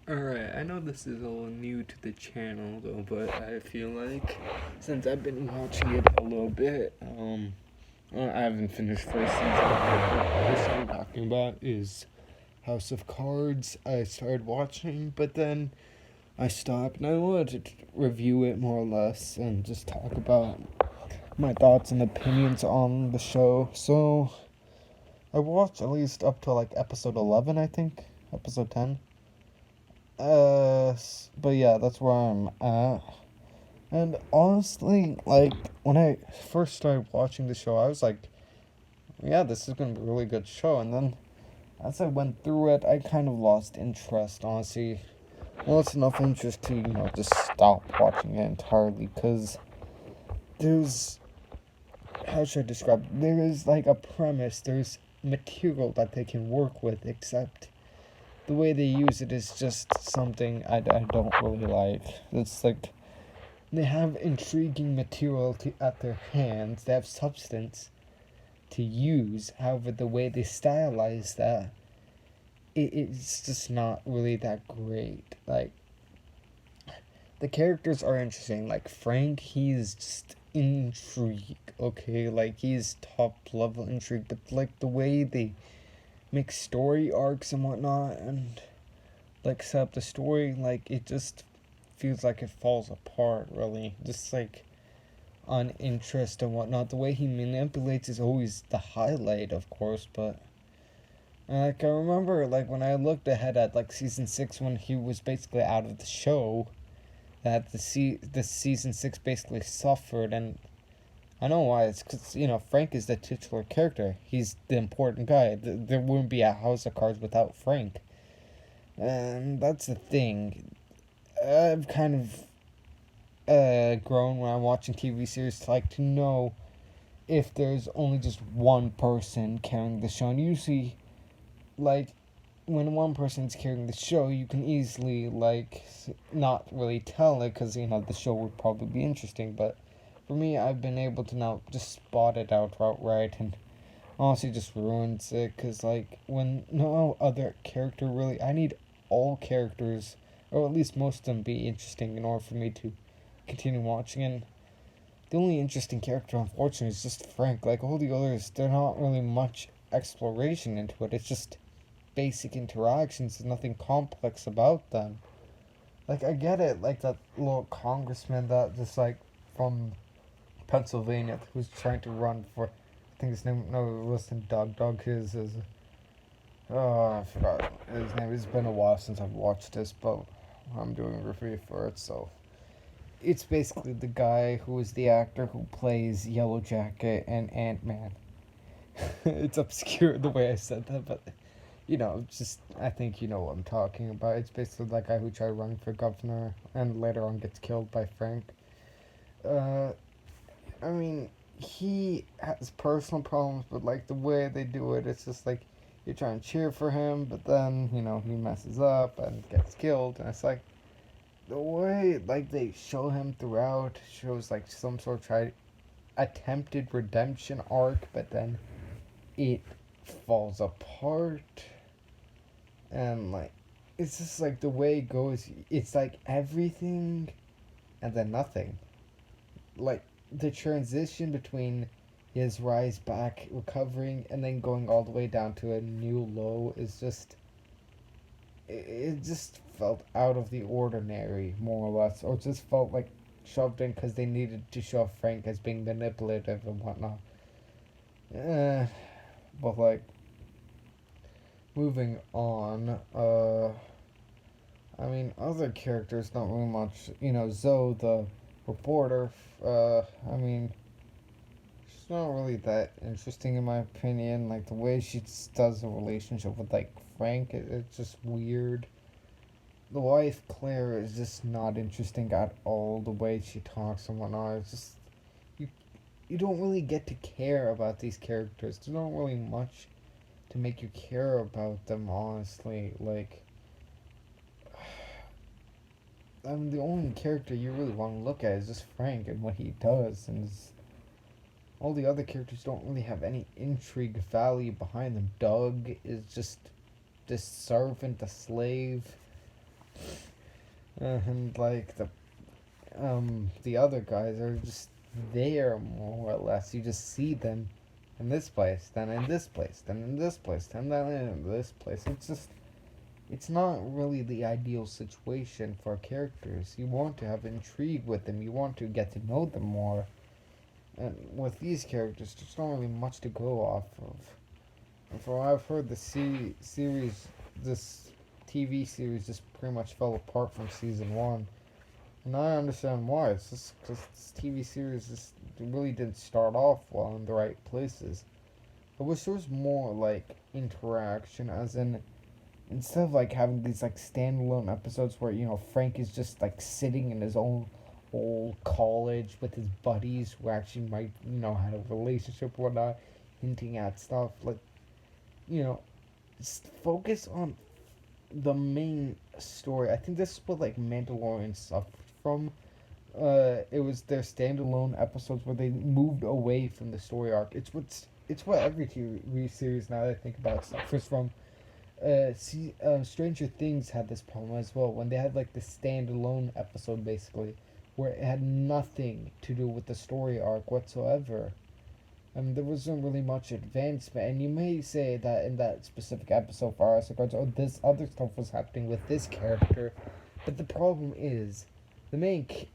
Alright, I know this is all new to the channel though, but I feel like since I've been watching it a little bit, I haven't finished first season. The show I'm talking about is House of Cards. I started watching, but then I stopped, and I wanted to review it more or less and just talk about my thoughts and opinions on the show. So I watched at least up to like episode 11, I think, episode 10. But yeah, that's where I'm at. And honestly, like, when I first started watching the show, I was like, yeah, this is gonna be a really good show. And then as I went through it, I kind of lost interest, honestly. Well, it's enough interest to, just stop watching it entirely. Because there's, how should I describe it? There is, like, a premise, there's material that they can work with, except the way they use it is just something I don't really like. It's like they have intriguing material at their hands, they have substance to use. However, the way they stylize that, it's just not really that great. Like, the characters are interesting. Like, Frank, he's just intrigue, okay? Like, he's top level intrigue, but, like, the way they make story arcs and whatnot, and like set up the story, like it just feels like it falls apart. Really, just like on interest and whatnot. The way he manipulates is always the highlight, of course, but like I remember, like when I looked ahead at like season 6 when he was basically out of the show, that the season 6 basically suffered, and I know why. It's because Frank is the titular character. He's the important guy. There wouldn't be a House of Cards without Frank. And that's the thing. I've kind of grown when I'm watching TV series to like to know if there's only just one person carrying the show. And usually, like, when one person's carrying the show, you can easily, like, not really tell it because, the show would probably be interesting. But for me, I've been able to now just spot it out outright, and honestly just ruins it because, like, when no other character really. I need all characters, or at least most of them, be interesting in order for me to continue watching. And the only interesting character, unfortunately, is just Frank. Like, all the others, they're not really much exploration into it. It's just basic interactions. There's nothing complex about them. Like, I get it, like that little congressman that just, like, from Pennsylvania who's trying to run for. I think his name, no, it wasn't Doug. Doug is oh, I forgot his name. It's been a while since I've watched this, but I'm doing a review for it, so it's basically the guy who is the actor who plays Yellow Jacket and Ant-Man. It's obscure the way I said that, but just I think you know what I'm talking about. It's basically that guy who tried running for governor and later on gets killed by Frank. Uh, I mean, he has personal problems, but like the way they do it, it's just like you're trying to cheer for him, but then he messes up and gets killed, and it's like the way like they show him throughout shows like some sort of attempted redemption arc, but then it falls apart, and like it's just like the way it goes. It's like everything and then nothing. Like the transition between his rise back, recovering, and then going all the way down to a new low is just. It just felt out of the ordinary, more or less, or just felt like shoved in because they needed to show Frank as being manipulative and whatnot. Eh, but like moving on, I mean, other characters not really much. Zoe, the reporter. I mean, she's not really that interesting in my opinion. Like the way she does a relationship with like Frank, it's just weird. The wife Claire is just not interesting at all. The way she talks and whatnot, it's just you. You don't really get to care about these characters. There's not really much to make you care about them. Honestly, like I mean, the only character you really want to look at is just Frank and what he does, and all the other characters don't really have any intrigue value behind them. Doug is just this servant, a slave. And like the other guys are just there more or less. You just see them in this place, then in this place, then in this place, then in this place. It's not really the ideal situation for characters. You want to have intrigue with them. You want to get to know them more. And with these characters, there's not really much to go off of. And from what I've heard, the series, this TV series, just pretty much fell apart from season one. And I understand why. It's just because this TV series just really didn't start off well in the right places. I wish there was more like interaction, as in instead of like having these like standalone episodes where Frank is just like sitting in his own old college with his buddies who actually might had a relationship or whatnot, hinting at stuff like you know just focus on the main story. I think this is what like Mandalorian suffered from. It was their standalone episodes where they moved away from the story arc. It's what every TV series now that I think about suffers from. Stranger Things had this problem as well when they had like the standalone episode basically, where it had nothing to do with the story arc whatsoever. There wasn't really much advancement, and you may say that in that specific episode, for us, regards, oh, this other stuff was happening with this character, but the problem is, the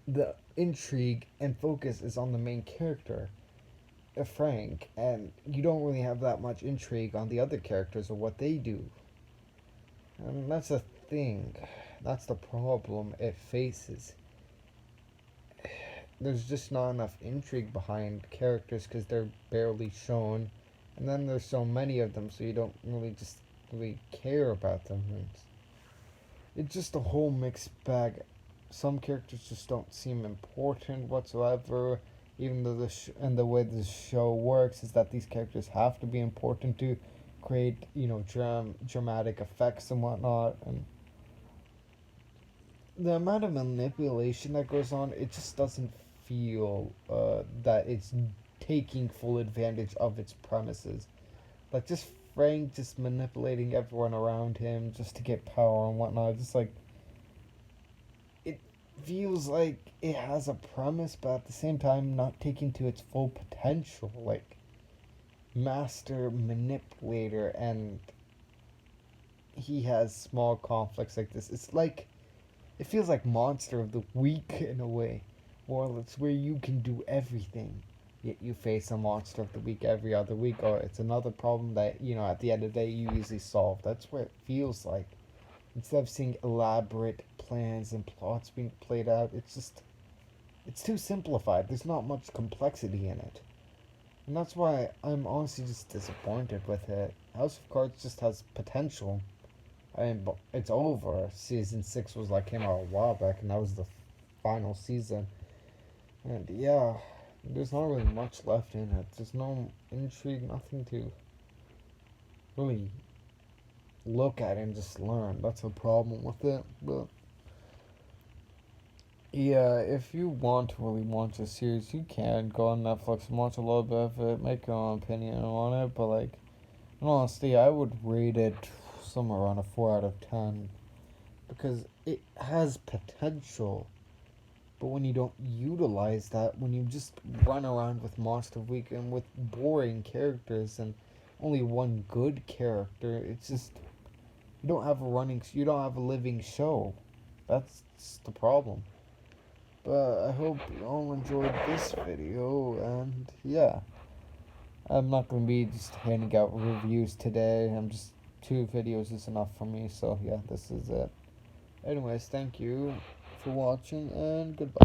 the intrigue and focus is on the main character, Frank, and you don't really have that much intrigue on the other characters or what they do. And that's the thing. That's the problem it faces. There's just not enough intrigue behind characters because they're barely shown, and then there's so many of them, so you don't really care about them. It's just a whole mixed bag. Some characters just don't seem important whatsoever. Even though and the way the show works is that these characters have to be important to create dramatic effects and whatnot, and the amount of manipulation that goes on, it just doesn't feel that it's taking full advantage of its premises. Like just Frank just manipulating everyone around him just to get power and whatnot. Just like it feels like it has a premise, but at the same time not taking to its full potential. Like master manipulator, and he has small conflicts like this. It feels like Monster of the Week in a way. Well, it's where you can do everything, yet you face a Monster of the Week every other week, or it's another problem that, at the end of the day you easily solve. That's what it feels like. Instead of seeing elaborate plans and plots being played out, it's too simplified. There's not much complexity in it. And that's why I'm honestly just disappointed with it. House of Cards just has potential. I mean, but it's over. Season 6 came out a while back, and that was the final season. And yeah, there's not really much left in it. There's no intrigue, nothing to really look at and just learn. That's a problem with it. But yeah, if you want to really watch a series, you can go on Netflix and watch a little bit of it, make your own opinion on it. But like, in honesty, I would rate it somewhere around a 4 out of 10 because it has potential. But when you don't utilize that, when you just run around with Monster Week and with boring characters and only one good character, it's just you don't have a living show. That's the problem. But I hope you all enjoyed this video, and yeah, I'm not gonna be just handing out reviews today. 2 videos is enough for me. So yeah, this is it. Anyways, thank you for watching, and goodbye.